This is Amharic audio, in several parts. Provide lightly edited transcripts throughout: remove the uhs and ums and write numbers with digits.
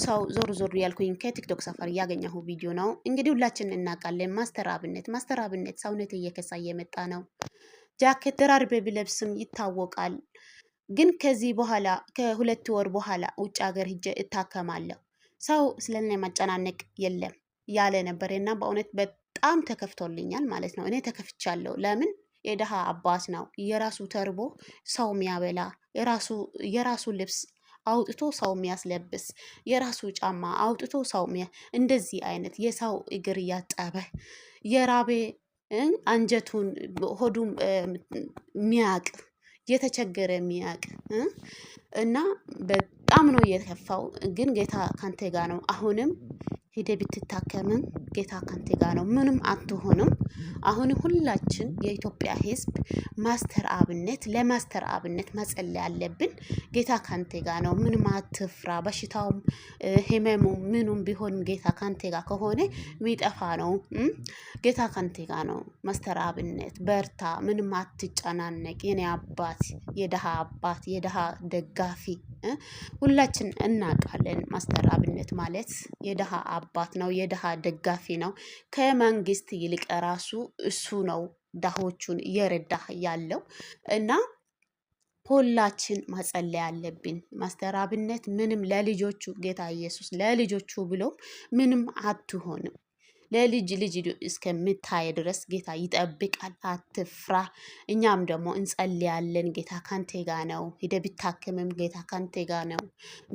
ሰው ዞር ዞር ያልኩኝ ከቲክቶክ ሰፈር ያገኘሁ ቪዲዮ ነው። እንግዲህ ሁላችንን እናውቃለን። ማስተር አብነት ሰውነት እየከሳ እየመጣ ነው። ጃኬት ደራርቤ ቢለብስም ይታወቃል። ግን ከዚህ በኋላ ከሁለት ወር በኋላ ውጭ ሀገር ሂጄ እታከማለሁ፣ ሰው ስለኔ ማጨናነቅ የለም ያለ ነበርና በእውነት በጣም ተከፍቶልኛል ማለት ነው። እኔ ተከፍቻለሁ። ለምን? የደሃ አባት ነው። የራሱ ተርቦ ሰው የሚያበላ የራሱ ልብስ አውጥቶ ሰው የሚያስለብስ የራሱ ጫማ አውጥቶ ሰው እንደዚህ አይነት የሰው እግር እያጠበ የራቤ አንጀቱን ሆዱም ሚያቅ የተቸገረ ሚያቅ እና በጣም ነው የተከፋው። ግን ጌታ ካንተ ጋር ነው። አሁንም ሄደ ብትታከምም ጌታ ካንተ ጋር ነው። ምንም አትሆንም። አሁን ሁላችን የኢትዮጵያ ሕዝብ ለማስተር አብነት መጸለይ ያለብን። ጌታ ካንተ ጋር ነው። ምንም አትፍራ። በሽታውም ህመሙም ምኑም ቢሆን ጌታ ካንተ ጋር ከሆነ የሚጠፋ ነው። ጌታ ካንተ ጋር ነው። ማስተር አብነት በርታ። ምንም አትጨናነቅ። የኔ አባት፣ የደሃ ደጋፊ ሁላችን እናውቃለን። ማስተር አብነት ማለት የደሃ አባት ነው። የደሃ ደጋፊ ነው። ከመንግስት ይልቅ ራሱ እሱ ነው ደሆቹን እየረዳ ያለው እና ሁላችን መጸለይ ያለብን። ማስተር አብነት ምንም ለልጆቹ ጌታ ኢየሱስ ለልጆቹ ብሎ ምንም አትሆንም። ለልጅ እስከምታይ ድረስ ጌታ ይጠብቃል። አትፍራ። እኛም ደግሞ እንጸልያለን። ጌታ ካንተ ጋር ነው። ሄደ ቢታከምም ጌታ ካንተ ጋር ነው።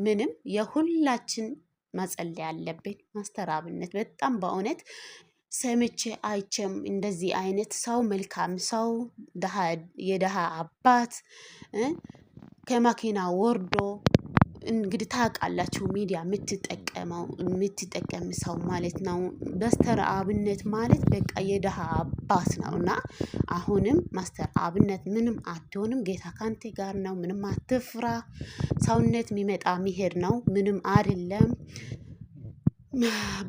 ምንም የሁላችን መጸለይ ያለብን። ማስተር አብነት በጣም በእውነት ሰምቼ አይቼም እንደዚህ አይነት ሰው መልካም ሰው የደሃ አባት ከማኪና ወርዶ እንግዲህ ታውቃላችሁ፣ ሚዲያ የምትጠቀም ሰው ማለት ነው። ማስተር አብነት ማለት በቃ የደሃ አባት ነው እና አሁንም ማስተር አብነት ምንም አትሆንም። ጌታ ካንተ ጋር ነው። ምንም አትፍራ። ሰውነት የሚመጣ የሚሄድ ነው። ምንም አይደለም።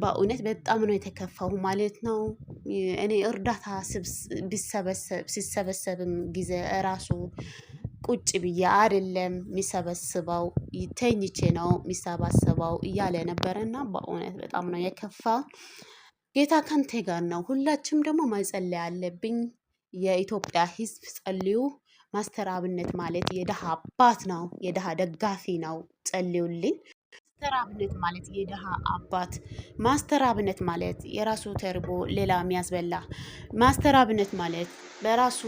በእውነት በጣም ነው የተከፋው ማለት ነው። እኔ እርዳታ ሲሰበሰብም ጊዜ ራሱ ቁጭ ብዬ አይደለም የሚሰበስበው ተኝቼ ነው የሚሰባሰበው እያለ ነበረና በእውነት በጣም ነው የከፋው። ጌታ ካንተ ጋር ነው። ሁላችንም ደግሞ መጸለይ አለብኝ። የኢትዮጵያ ሕዝብ ጸልዩ። ማስተር አብነት ማለት የደሃ አባት ነው። የደሃ ደጋፊ ነው። ጸልዩልኝ። ማስተር አብነት ማለት የደሃ አባት። ማስተር አብነት ማለት የራሱ ተርቦ ሌላ የሚያስበላ። ማስተር አብነት ማለት በራሱ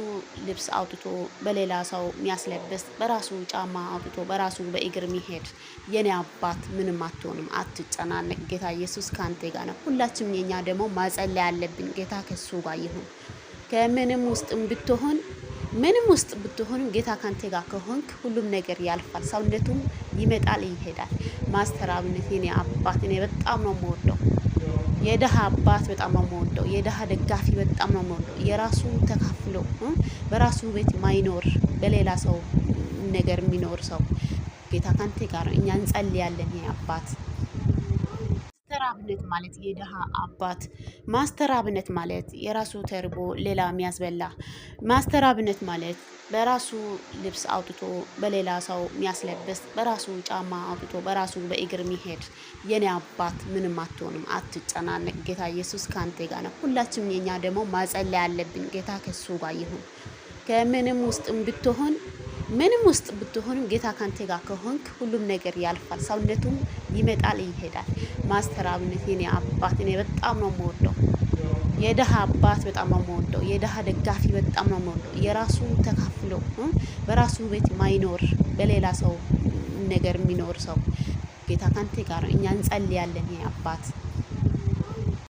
ልብስ አውጥቶ በሌላ ሰው የሚያስለብስ፣ በራሱ ጫማ አውጥቶ በራሱ በእግር የሚሄድ የኔ አባት ምንም አትሆንም። አትጨናነቅ። ጌታ ኢየሱስ ካንተ ጋር ነው። ሁላችንም የኛ ደግሞ መጸለይ ያለብን። ጌታ ከሱ ጋር ይሁን። ከምንም ውስጥ ብትሆንም ጌታ ካንተ ጋር ከሆንክ ሁሉም ነገር ያልፋል። ሰውነቱም ይመጣል ይሄዳል። ማስተር አብነት የኔ አባት እኔ በጣም ነው የምወደው። የደሃ አባት በጣም ነው የምወደው። የደሃ ደጋፊ በጣም ነው የምወደው። የራሱ ተካፍሎ በራሱ ቤት ማይኖር በሌላ ሰው ነገር የሚኖር ሰው ጌታ ካንተ ጋር ነው። እኛ እንጸልያለን። ይሄ አባት ማስተር አብነት ማለት የደሃ አባት። ማስተር አብነት ማለት የራሱ ተርቦ ሌላ የሚያስበላ። ማስተር አብነት ማለት በራሱ ልብስ አውጥቶ በሌላ ሰው የሚያስለብስ፣ በራሱ ጫማ አውጥቶ በራሱ በእግር የሚሄድ የኔ አባት ምንም አትሆንም። አትጨናነቅ። ጌታ ኢየሱስ ካንተ ጋር ነው። ሁላችንም የኛ ደግሞ መጸለይ ያለብን። ጌታ ከሱ ጋር ይሁን። ምንም ውስጥ ብትሆንም ጌታ ካንተ ጋር ከሆንክ ሁሉም ነገር ያልፋል። ሰውነቱም ይመጣል ይሄዳል። ማስተር አብነት የኔ አባት እኔ በጣም ነው የምወደው። የደሃ አባት በጣም ነው የምወደው። የደሃ ደጋፊ በጣም ነው የምወደው። የራሱ ተካፍሎ በራሱ ቤት ማይኖር በሌላ ሰው ነገር የሚኖር ሰው ጌታ ካንተ ጋር ነው። እኛ እንጸልያለን። ይሄ አባት